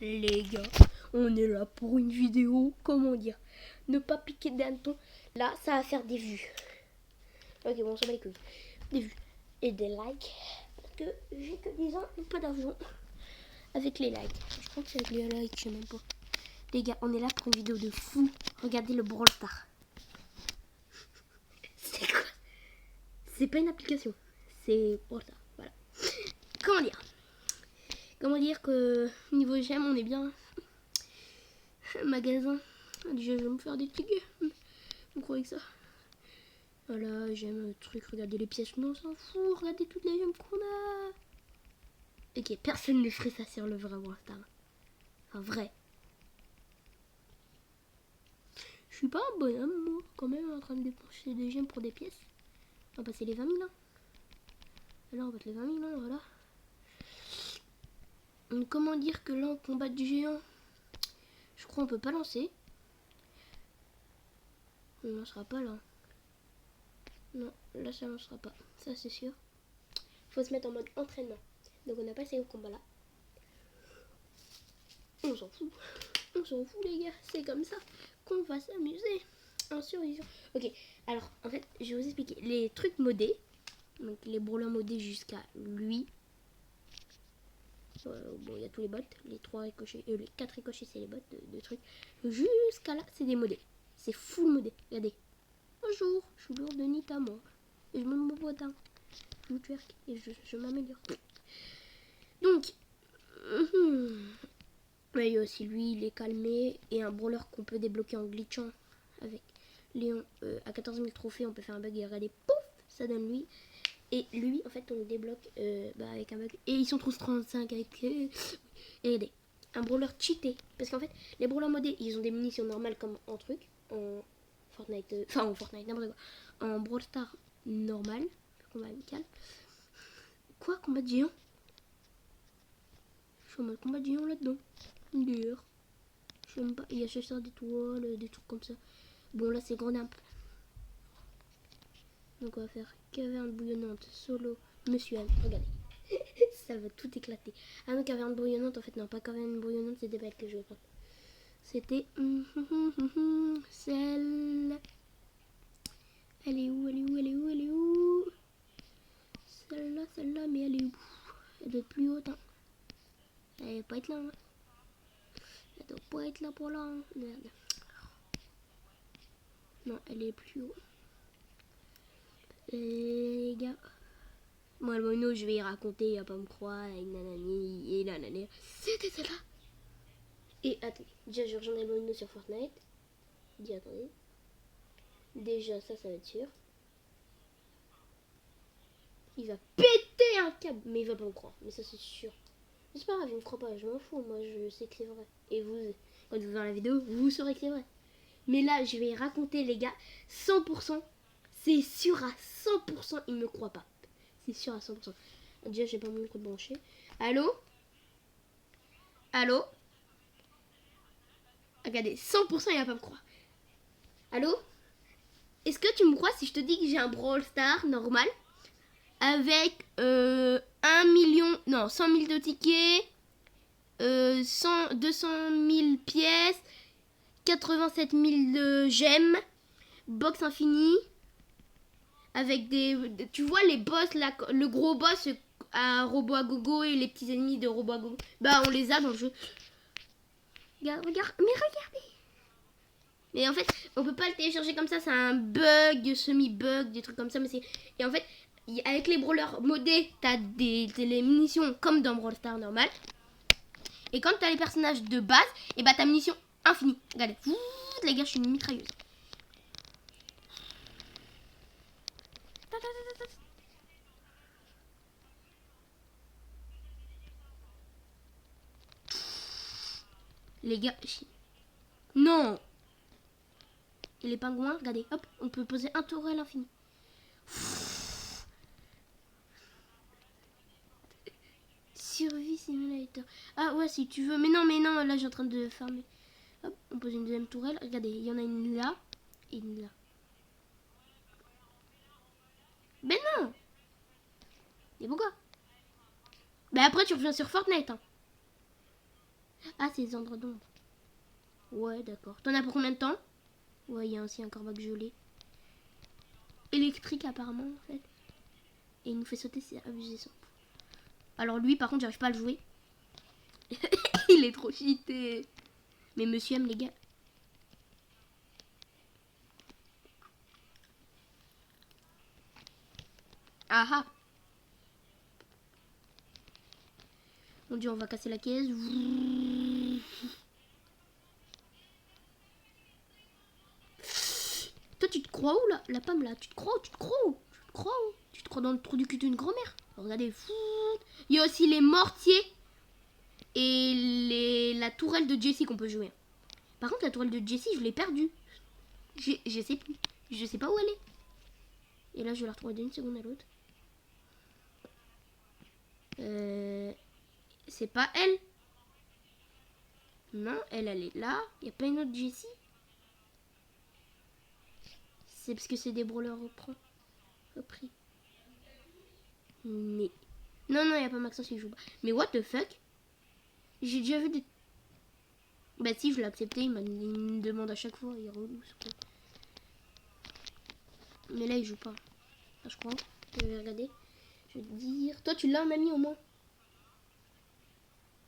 Les gars, on est là pour une vidéo, comment dire, ne pas piquer d'hanneton. Là, ça va faire des vues. Ok, bon, on s'en bat les couilles. Des vues et des likes. Parce que j'ai que des ans, pas d'argent. Avec les likes. Je crois que c'est avec les likes, je sais même pas. Les gars, on est là pour une vidéo de fou. Regardez le Brawl Stars. C'est quoi? C'est pas une application. C'est Brawl Stars, voilà. Comment dire que niveau j'aime, on est bien. Magasin. Je vais me faire des tickets. Vous croyez que ça? Voilà, j'aime le truc. Regardez les pièces, mais on s'en fout. Regardez toutes les gemmes qu'on a. Ok, personne ne ferait ça sur le vrai Brawl Stars. Enfin, vrai. Je suis pas un bonhomme, moi, quand même, en train de dépenser des gemmes pour des pièces. On va passer les 20 000, hein. Alors, on va passer les 20 000, hein, voilà. Donc, comment dire que là, en combat du géant, je crois qu'on peut pas lancer. On ne lancera pas, là. Non, là, ça lancera pas. Ça, c'est sûr. Faut se mettre en mode entraînement. Donc, on a passé au combat, là. On s'en fout. On s'en fout, les gars. C'est comme ça qu'on va s'amuser en survivant. Ok, alors, en fait, je vais vous expliquer. Les trucs modés, donc les brawlers modés jusqu'à lui. Bon, il y a tous les bots. Les 3 ricochets, les 4 ricochets, c'est les bots de trucs. Jusqu'à là, c'est des modés. C'est full modé. Regardez. Bonjour, je suis lourde de nid à moi. Et je me mets au boitin. Je me twerk et je m'améliore. Donc, mais il y a aussi lui, il est calmé. Et un brawler qu'on peut débloquer en glitchant avec Léon. À 14 000 trophées, on peut faire un bug et regardez, pouf, ça donne lui. Et lui, en fait, on le débloque avec un bug. Et ils sont tous 35 avec... et regardez, un brawler cheaté. Parce qu'en fait, les brawlers modés, ils ont des munitions normales comme en truc. En Fortnite... Enfin, en Fortnite, n'importe quoi. En Brawl Stars normal. Combat amical. Quoi, combat de géant? Je suis en mode combat de géant là-dedans. D'ailleurs. Je sais même pas. Il y a chasseur d'étoiles, des trucs comme ça. Bon, là, c'est grand imp. Donc, on va faire caverne bouillonnante, solo, monsieur Anne. Regardez. Ça va tout éclater. Ah non, caverne bouillonnante, en fait, non, pas caverne bouillonnante, c'est des bêtes que je vais prendre. C'était celle. Elle est où? Elle est où? Elle est où? Elle est où? Celle-là, mais elle est où? Elle doit être plus haute, hein. Elle doit pas être là, hein. Elle doit pas être là pour là, hein. Merde. Non, elle est plus haut. Les gars. Moi, le mono, je vais y raconter, il va pas me croire, et nanani, et nanani. C'était celle-là. Et attendez, déjà, je rejoindrai le mono sur Fortnite. Dis, attendez. Déjà, ça va être sûr. Il va péter un câble, mais il va pas me croire, mais ça, c'est sûr. Mais c'est pas grave, il me croit pas, je m'en fous, moi, je sais que c'est vrai. Et vous, quand vous verrez la vidéo, vous saurez que c'est vrai. Mais là, je vais y raconter, les gars, 100%. C'est sûr à 100%, il me croit pas. C'est sûr à 100%. Déjà, j'ai pas mon micro branché. Allô? Allô? Regardez, 100% il va pas me croire. Allô? Est-ce que tu me crois si je te dis que j'ai un Brawl Stars normal avec 1 million, non, 100 000 de tickets, 200 000 pièces, 87 000 de gemmes, box infinie, avec tu vois les boss là, le gros boss à Robot à Gogo et les petits ennemis de Robot à Gogo, bah on les a dans le jeu. Regarde, mais regardez. Mais en fait, on peut pas le télécharger comme ça, c'est un bug, semi-bug, des trucs comme ça. Mais c'est... Et en fait, avec les brawlers modés, t'as les munitions comme dans Brawl Stars normal. Et quand t'as les personnages de base, et bah t'as munitions infinies. Regardez, les gars, je suis une mitrailleuse. Les gars, non. Et les pingouins, regardez, hop, on peut poser un tour à l'infini. Survie simulator. Ah ouais, si tu veux. Mais non, là, j'ai en train de farmer. Hop, on pose une deuxième tourelle. Regardez, il y en a une là et une là. Ben non. Et pourquoi? Ben après, tu reviens sur Fortnite. Hein. Ah, c'est les endroits d'ombre. Ouais, d'accord. T'en as pour combien de temps? Ouais, il y a aussi un corbac gelé. Électrique, apparemment, en fait. Et il nous fait sauter, c'est abusé ça. Alors lui, par contre, j'arrive pas à le jouer. Il est trop cheaté. Mais monsieur aime les gars. Ah ah. Mon dieu, on va casser la caisse. Toi, tu te crois où là? La pomme là? Tu te crois où? Tu te crois où? Tu te crois où? Tu te crois dans le trou du cul d'une grand-mère? Regardez. Il y a aussi les mortiers et la tourelle de Jessie qu'on peut jouer. Par contre, la tourelle de Jessie, je l'ai perdue. Je sais plus. Je sais pas où elle est. Et là, je vais la retrouver d'une seconde à l'autre. C'est pas elle. Non, elle est là. Il n'y a pas une autre Jessie. C'est parce que c'est des brawlers repris. Mais... Non, il n'y a pas Maxence qui joue pas. Mais what the fuck? J'ai déjà vu des... Bah si, je l'ai accepté. Il me demande à chaque fois. Il est relou, ce con. Mais là, il joue pas. Ah, je crois. Je vais regarder. Je vais te dire... Toi, tu l'as un ami au moins?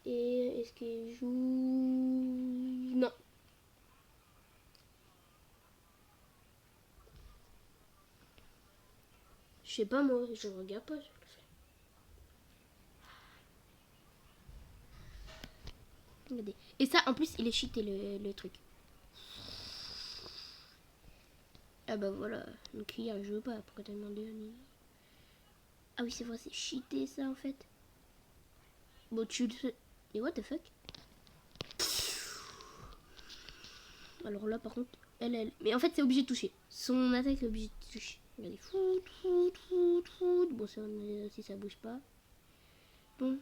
Et est-ce qu'il joue... Non. Je sais pas moi, je regarde pas. Regardez. Et ça, en plus, il est cheaté le truc. Ah bah voilà, donc hier je joue pas. Pourquoi t'as demandé ami? Ah oui, c'est vrai, c'est cheaté ça en fait. Bon, tu le sais. Et what the fuck? Alors là, par contre, elle. Mais en fait, c'est obligé de toucher. Son attaque est obligé de toucher. Regardez. Foot. Bon, ça, si ça bouge pas. Bon.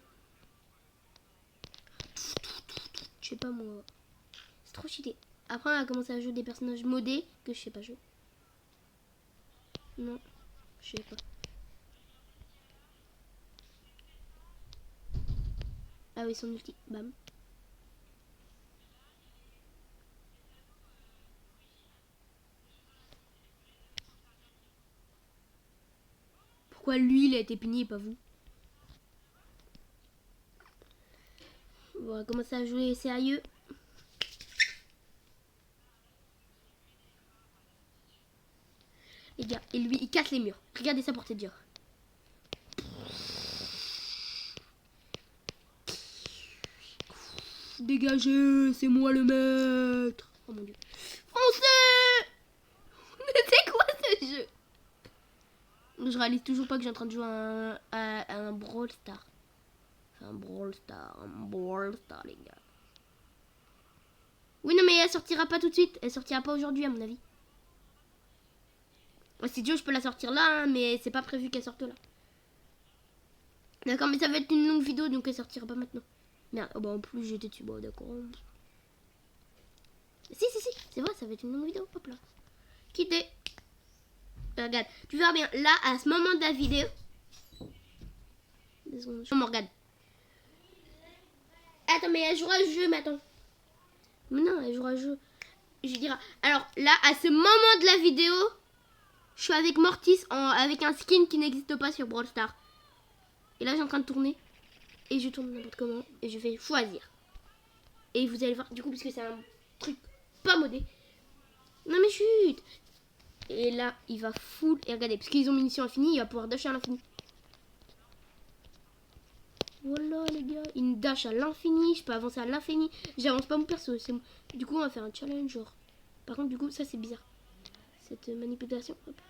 Je sais pas moi. C'est trop cheaté. Après, on a commencé à jouer des personnages modés que je sais pas jouer. Non, je sais pas. Ah oui, son ulti. Bam. Pourquoi lui, il a été puni et pas vous? Bon, on va commencer à jouer sérieux. Les gars, et lui, il casse les murs. Regardez sa portée de tir. Dégagez, c'est moi le maître. Oh mon dieu. Foncez. C'est quoi ce jeu? Je réalise toujours pas que j'ai en train de jouer à un Brawl Star. Enfin, un Brawl Star, les gars. Oui, non, mais elle sortira pas tout de suite. Elle sortira pas aujourd'hui, à mon avis. Si Dieu, je peux la sortir là, hein, mais c'est pas prévu qu'elle sorte là. D'accord, mais ça va être une longue vidéo, donc elle sortira pas maintenant. Merde, oh bah en plus j'étais dessus, bon d'accord. Si, c'est vrai, ça va être une longue vidéo, hop là. Quitter. Regarde, tu verras bien, là, à ce moment de la vidéo. Je me regarde. Attends, mais elle jouera au jeu maintenant. Mais non, elle jouera au jeu. Je dirais. Alors là, à ce moment de la vidéo, je suis avec Mortis avec un skin qui n'existe pas sur Brawl Stars. Et là, j'ai en train de tourner. Et je tourne n'importe comment. Et je fais choisir. Et vous allez voir, du coup, puisque c'est un truc pas modé. Non mais chut. Et là, il va full. Et regardez, parce qu'ils ont munitions infinies, il va pouvoir dasher à l'infini. Voilà les gars, il dash à l'infini, je peux avancer à l'infini. J'avance pas mon perso, du coup on va faire un challenge genre. Par contre du coup ça c'est bizarre. Cette manipulation. Hop.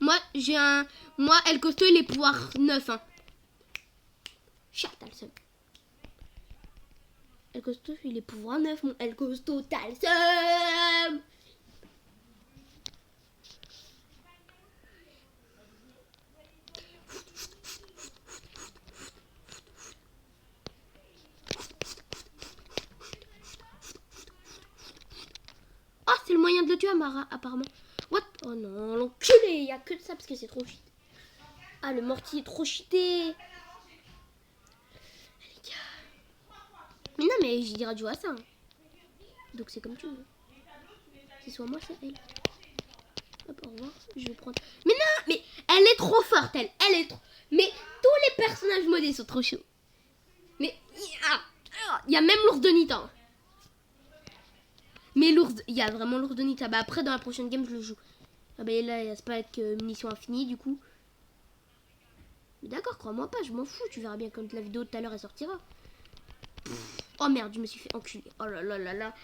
Moi j'ai un... Moi El Costo il est pouvoir 9 hein. Chat t'as le seum. El Costo il est pouvoir 9 mon El Costo t'as le seum. Oh, c'est le moyen de le tuer, Amara, apparemment. What? Oh non, l'enculé, il n'y a que de ça parce que c'est trop cheaté. Ah, le mortier est trop cheaté. Les gars, mais je dirais jouer à ça. Hein. Donc c'est comme tu veux. C'est soit moi, c'est elle. Hop, au revoir. Je vais prendre. Mais non, mais elle est trop forte, elle. Elle est trop. Mais tous les personnages modés sont trop chauds. Mais il y a même l'ours de Nita. Hein. Mais l'ours, il y a vraiment l'ours de Nita. Bah après dans la prochaine game je le joue. Ah bah là il y a Spike munition infinie du coup. Mais d'accord, crois-moi pas, je m'en fous. Tu verras bien quand la vidéo de tout à l'heure elle sortira. Oh merde, je me suis fait enculer. Oh là là là là.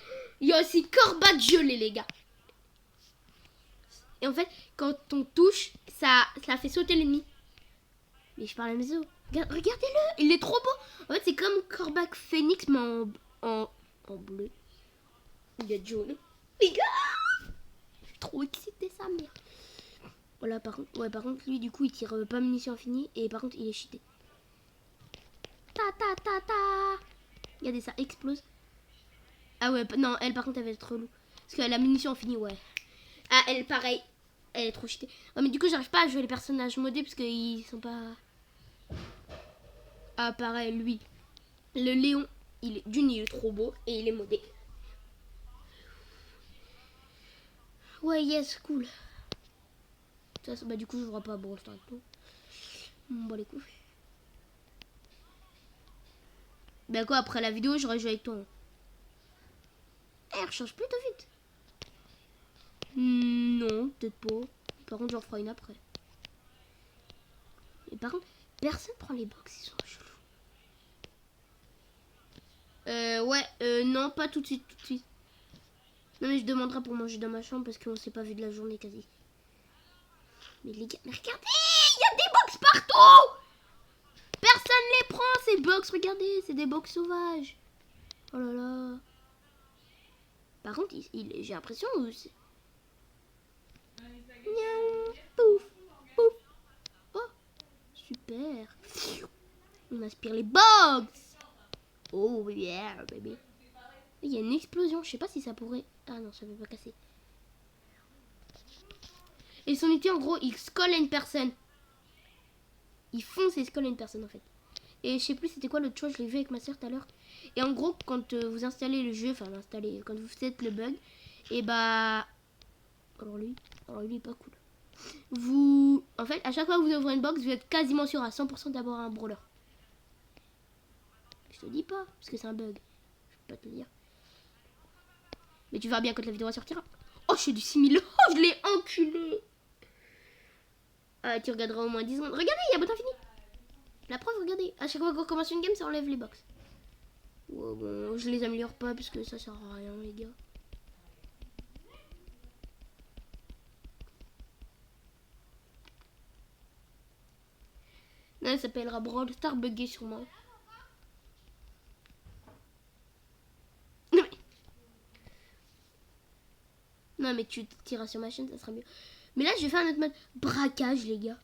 Il y a aussi Corbat gelé les gars. Et en fait, quand on touche, ça fait sauter l'ennemi. Mais je parle à mes os. Regardez-le, il est trop beau. En fait, c'est comme Corbac Phoenix, mais en bleu. Il est jaune. Les gars, je suis trop excitée, sa mère. Voilà, par contre, lui, du coup, il tire pas munition infinie. Et par contre, il est cheaté. Ta ta ta ta. Regardez, ça explose. Ah ouais, non, elle, par contre, elle va être relou. Parce que la munition infinie, ouais. Ah, elle, pareil. Elle est trop cheatée. Ouais, mais du coup, j'arrive pas à jouer les personnages modés parce qu'ils sont pas... Ah, pareil, lui. Le Léon, il est trop beau et il est modé. Ouais, yes, cool. Ça, bah, du coup, je vois pas Brawl Stars avec toi. Bon, les couilles. Bah, quoi, après la vidéo, j'aurais joué avec toi. Hein. Elle rechange plutôt vite. Non, peut-être pas. Par contre, j'en ferai une après. Et par contre, personne prend les box, ils sont chelous. Ouais, non, pas tout de suite, Non, mais je demanderai pour manger dans ma chambre parce qu'on s'est pas vu de la journée quasi. Mais les gars, mais regardez, il y a des box partout. Personne les prend, ces box, regardez, c'est des box sauvages. Oh là là. Par contre, j'ai l'impression que c'est... Pouf, pouf. Oh, super. On aspire les box. Oh yeah, baby. Il y a une explosion, je sais pas si ça pourrait... Ah non, ça veut pas casser. Et son outil, en gros, il scolle à une personne. Il fonce et scolle à une personne, en fait. Et je sais plus c'était quoi l'autre chose, je l'ai vu avec ma soeur tout à l'heure. Et en gros, quand vous installez le jeu, enfin quand vous faites le bug, et bah... Alors lui, il est pas cool. En fait, à chaque fois que vous ouvrez une box, vous êtes quasiment sûr à 100% d'avoir un brawler. Je te dis pas, parce que c'est un bug. Je peux pas te le dire. Mais tu verras bien quand la vidéo sortira. Oh, je suis du 6000. Oh, je l'ai enculé. Ah, tu regarderas au moins 10 secondes. Regardez, il y a bot infini. La preuve, regardez. À chaque fois qu'on recommence une game, ça enlève les box. Ouais, bon, je les améliore pas parce que ça sert à rien, les gars. Non, elle s'appellera Brawl Star Buggé sûrement. Non, mais tu tireras sur ma chaîne, ça sera mieux. Mais là, je vais faire un autre mode braquage, les gars.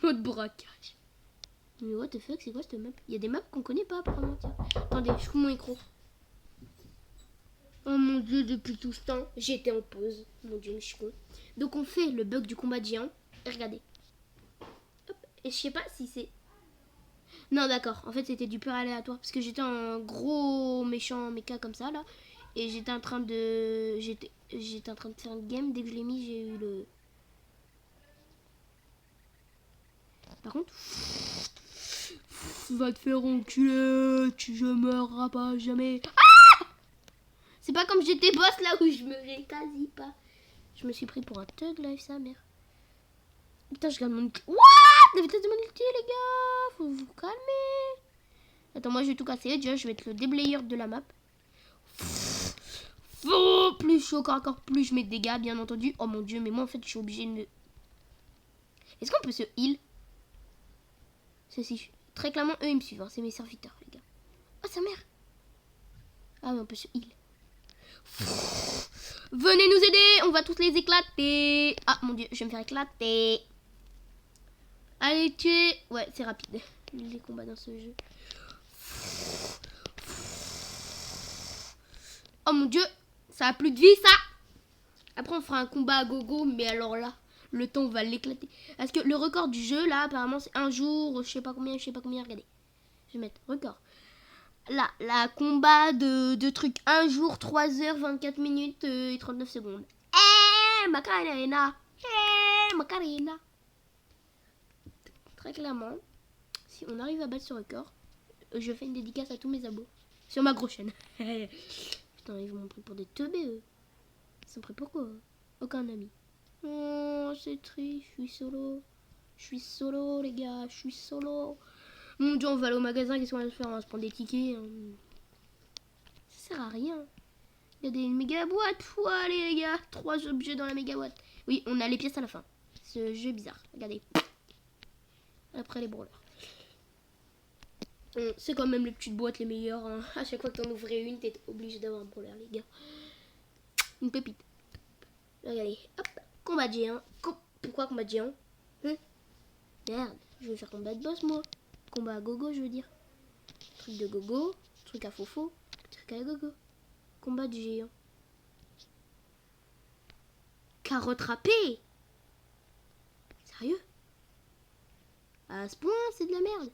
Mode braquage. Mais what the fuck, c'est quoi cette map? Il y a des maps qu'on connaît pas apparemment, tiens. Attendez, je coupe mon micro. Oh mon dieu, depuis tout ce temps, j'étais en pause. Mon dieu, mais je suis con. Donc on fait le bug du combat de géant. Et regardez. Hop. Et je sais pas si c'est... Non, d'accord. En fait, c'était du pur aléatoire. Parce que j'étais en gros méchant méca comme ça, là. Et j'étais en train de... J'étais en train de faire une game. Dès que je l'ai mis, j'ai eu le... Par contre... Va te faire enculer. Tu ne meurs pas jamais. Ah! C'est pas comme j'étais boss là où je meurais quasi pas. Je me suis pris pour un thug life, sa mère. Putain, je garde mon ulti. What? La vitesse de mon ulti, les gars. Faut vous calmer. Attends, moi je vais tout casser. Déjà, je vais être le déblayeur de la map. Oh, plus chaud encore, plus je mets de dégâts, bien entendu. Oh mon dieu, mais moi en fait, je suis obligée de me... Est-ce qu'on peut se heal? Ceci. Très clairement, eux, ils me suivent. Hein. C'est mes serviteurs, les gars. Oh, sa mère. Ah, mais on peut se heal. Venez nous aider. On va tous les éclater. Ah, mon dieu, je vais me faire éclater. Allez, tuer. Ouais, c'est rapide. Les combats dans ce jeu. Oh, mon dieu. Ça a plus de vie, ça. Après, on fera un combat à gogo. Mais alors là, le temps va l'éclater. Parce que le record du jeu, là, apparemment, c'est un jour. Je sais pas combien, regardez. Je vais mettre record. la combat de trucs 1 jour, 3 heures, 24 minutes et 39 secondes. Macarena. Macarena. Très clairement, si on arrive à battre ce record, je fais une dédicace à tous mes abos. Sur ma grosse chaîne. Putain, ils vont me prendre pour des teubés, eux. Ils sont prêts pourquoi? Aucun ami. Oh, c'est triste, je suis solo. Je suis solo, les gars, je suis solo. Mon dieu, on va aller au magasin, qu'est-ce qu'on va faire? On va se prendre des tickets. Ça sert à rien. Il y a des méga boîtes. Faut aller, les gars. 3 objets dans la méga boîte. Oui, on a les pièces à la fin. Ce jeu est bizarre. Regardez. Après les brawlers. C'est quand même les petites boîtes les meilleures. Hein. À chaque fois que t'en ouvrais une, t'es obligé d'avoir un brawler, les gars. Une pépite. Regardez. Hop. Combat de géant. Pourquoi combat de géant? Merde. Je vais faire combat de boss, moi. Combat à gogo, je veux dire. Truc de gogo. Truc à fofo. Truc à gogo. Combat de géant. Carotte râpée. Sérieux? À ce point, c'est de la merde.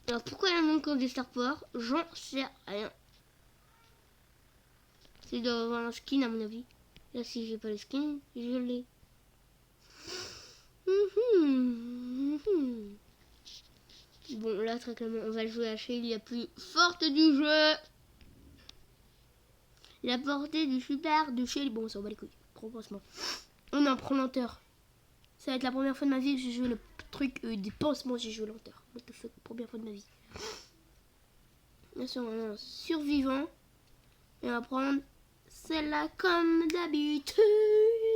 Alors pourquoi il y a un manque des Star Power? J'en sais rien. C'est d'avoir un skin à mon avis. Là si j'ai pas le skin, je l'ai. Bon là très clairement on va jouer à Shelly la plus forte du jeu. La portée du super de Shelly. Bon on s'en bat les couilles. Trop franchement. On en prend lenteur. Ça va être la première fois de ma vie que j'ai joué le truc des pansements, j'ai joué lenteur. What the fuck, première fois de ma vie. Bien sûr, on est survivant. Et on va prendre celle-là comme d'habitude,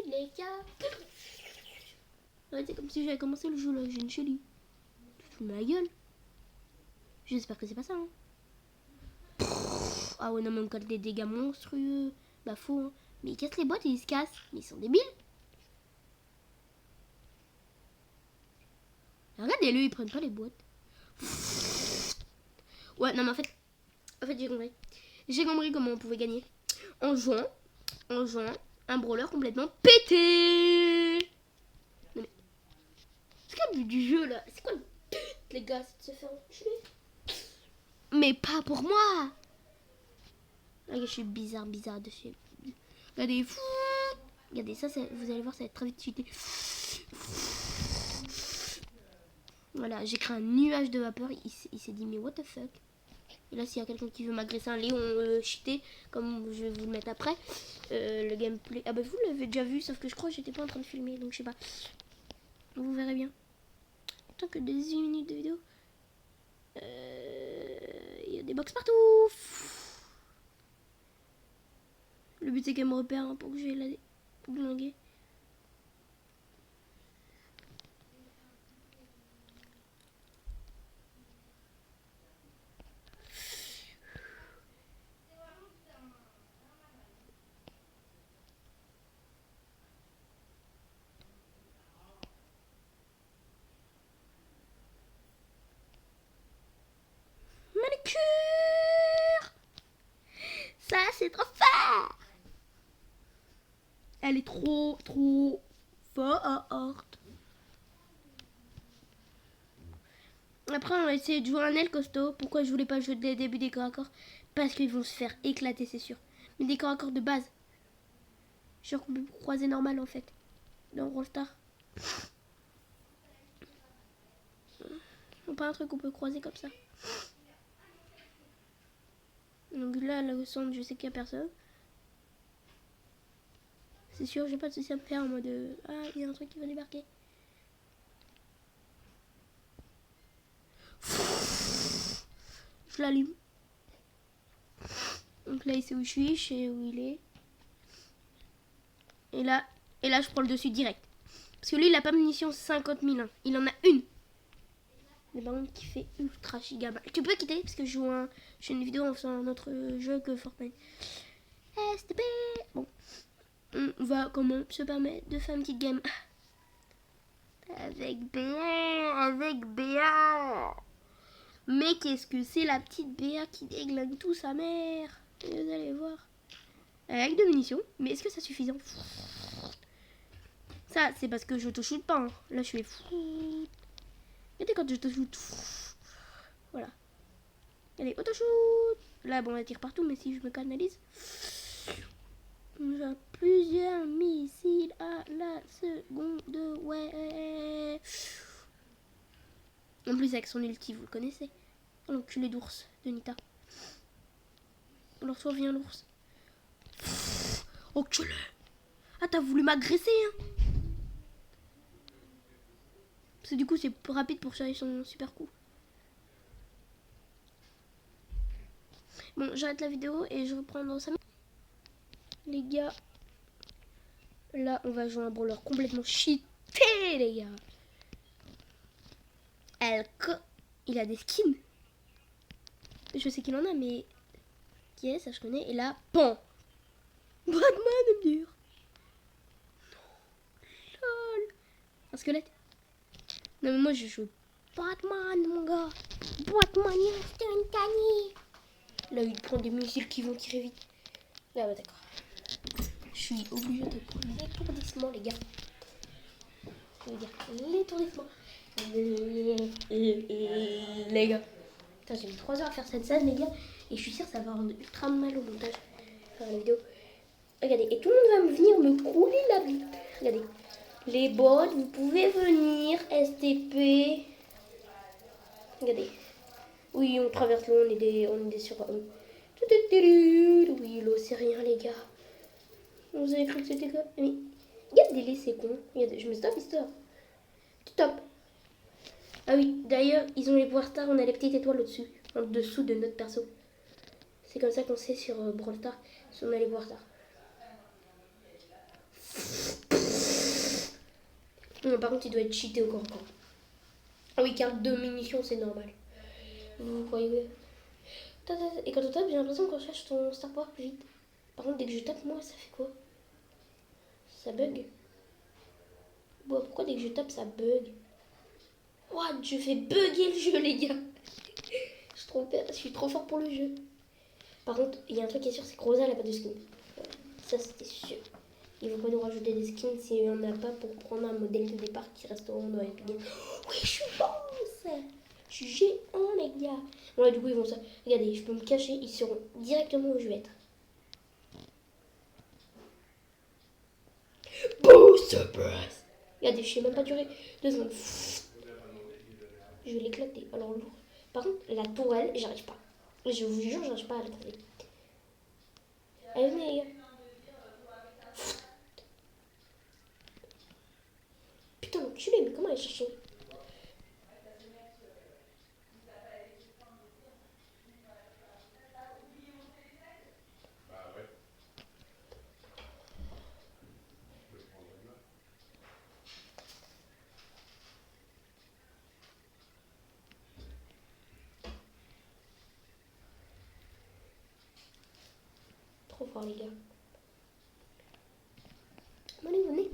les gars. Ouais, c'est comme si j'avais commencé le jeu là, j'ai une Shelly. Tu te fous de ma gueule. J'espère que c'est pas ça. Hein. Ah ouais, non, mais on casse des dégâts monstrueux. Bah, faux. Hein. Mais ils cassent les boîtes et ils se cassent. Mais ils sont débiles. Regardez-le, ils prennent pas les boîtes. Ouais, non, mais en fait j'ai compris. J'ai compris comment on pouvait gagner. En jouant un brawler complètement pété. Non, mais c'est quoi le but du jeu là? C'est quoi le but, les gars? C'est de se faire enculer. Mais pas pour moi. Regarde, je suis bizarre dessus. Regardez, fou. Regardez ça, vous allez voir, ça va être très vite cheaté. Voilà, j'ai créé un nuage de vapeur. Il s'est dit, mais what the fuck? Et là, s'il y a quelqu'un qui veut m'agresser un Léon cheaté, comme je vais vous le mettre après, le gameplay. Ah bah, vous l'avez déjà vu, sauf que je crois que j'étais pas en train de filmer, donc je sais pas. Vous verrez bien. Tant que 18 minutes de vidéo. Il y a des box partout. Le but c'est qu'elle me repère hein, pour que j'ai la glinguer. Manicure. Ça c'est trop fort. Elle est trop forte. Après on va essayer de jouer un aile costaud. Pourquoi je voulais pas jouer dès le début des corps à corps? Parce qu'ils vont se faire éclater c'est sûr. Mais des corps à corps de base. Genre qu'on peut croiser normal en fait. Dans Brawl Stars. Pas un truc qu'on peut croiser comme ça. Donc là, au centre, je sais qu'il n'y a personne. C'est sûr, j'ai pas de soucis à me faire en mode ah, il y a un truc qui va débarquer. Je l'allume. Donc là, il sait où je sais où il est. Et là, je prends le dessus direct. Parce que lui, il a pas munition 50 000. Hein. Il en a une. Mais par contre, qui fait ultra giga mal. Tu peux quitter parce que je fais une vidéo en faisant un autre jeu que Fortnite. STP. Bon. On va quand même se permettre de faire une petite game. Avec Béa, avec Béa. Mais qu'est-ce que c'est la petite Béa qui déglingue tout sa mère? Vous allez voir. Avec 2 munitions, mais est-ce que c'est suffisant? Ça, c'est parce que je te shoot pas. Hein. Là, je fais fou. Regardez quand je te shoot. Voilà. Allez, auto-shoot. Là, bon, elle tire partout, mais si je me canalise. J'ai plusieurs missiles à la seconde. Ouais. En plus, avec son ulti, vous le connaissez. L'enculé d'ours de Nita. Alors, soit viens l'ours. Enculé. Ah, t'as voulu m'agresser, hein? Parce que du coup, c'est plus rapide pour charger son super coup. Bon, j'arrête la vidéo et je reprends dans 5 minutes. Les gars, là, on va jouer un brawler complètement cheaté, les gars. Il a des skins. Je sais qu'il en a, mais qui est, ça je connais. Et là, pan. Batman est dur. Lol. Un squelette. Non, mais moi, je joue Batman, mon gars. Batman instantané. Là, il prend des missiles qui vont tirer vite. Là, bah, d'accord. Je suis obligée de prendre l'étourdissement, les gars. Je veux dire, l'étourdissement. Les gars. Putain, j'ai mis 3 heures à faire cette scène, les gars. Et je suis sûre que ça va rendre ultra mal au montage. Faire la vidéo. Regardez, et tout le monde va me venir me couler la vie. Regardez. Les bots, vous pouvez venir. STP. Regardez. Oui, on traverse l'eau, on est sur... Oui, l'eau, c'est rien, les gars. Vous avez cru que c'était quoi? Mais regardez-les, c'est con. Regardez, je me stop histoire. Top. Ah oui, d'ailleurs, ils ont les pouvoirs stars, on a les petites étoiles au-dessus, en dessous de notre perso. C'est comme ça qu'on sait sur Brawl Stars si on a les pouvoirs stars. Non, par contre, il doit être cheaté au corps. Ah oui, car 2 munitions, c'est normal. Vous croyez? Et quand on tape, j'ai l'impression qu'on cherche ton star power plus vite. Par contre, dès que je tape, moi, ça fait quoi? Ça bug. Bon, pourquoi dès que je tape, ça bug? What? Je fais bugger le jeu, les gars. Je suis trop fort pour le jeu. Par contre, il y a un truc qui est sûr, c'est que Rosa, elle a pas de skin. Ça, c'était sûr. Il ne faut pas nous rajouter des skins si on n'a pas pour prendre un modèle de départ qui resteront dans Epic Games. Oui, je suis boss. Je suis géant, les gars. Bon, là, du coup, ils vont ça. Regardez, je peux me cacher. Ils seront directement où je vais être. Boost surprise. Regardez, je sais même pas durer 2 secondes. Je vais l'éclater. Alors, lourd. Par contre, la tourelle, j'arrive pas. Je vous jure, j'arrive pas à la trouver. Allez, venez, les gars. Putain, l'enculé, mais comment elle cherche? Trop fort, les gars. Allez, venez.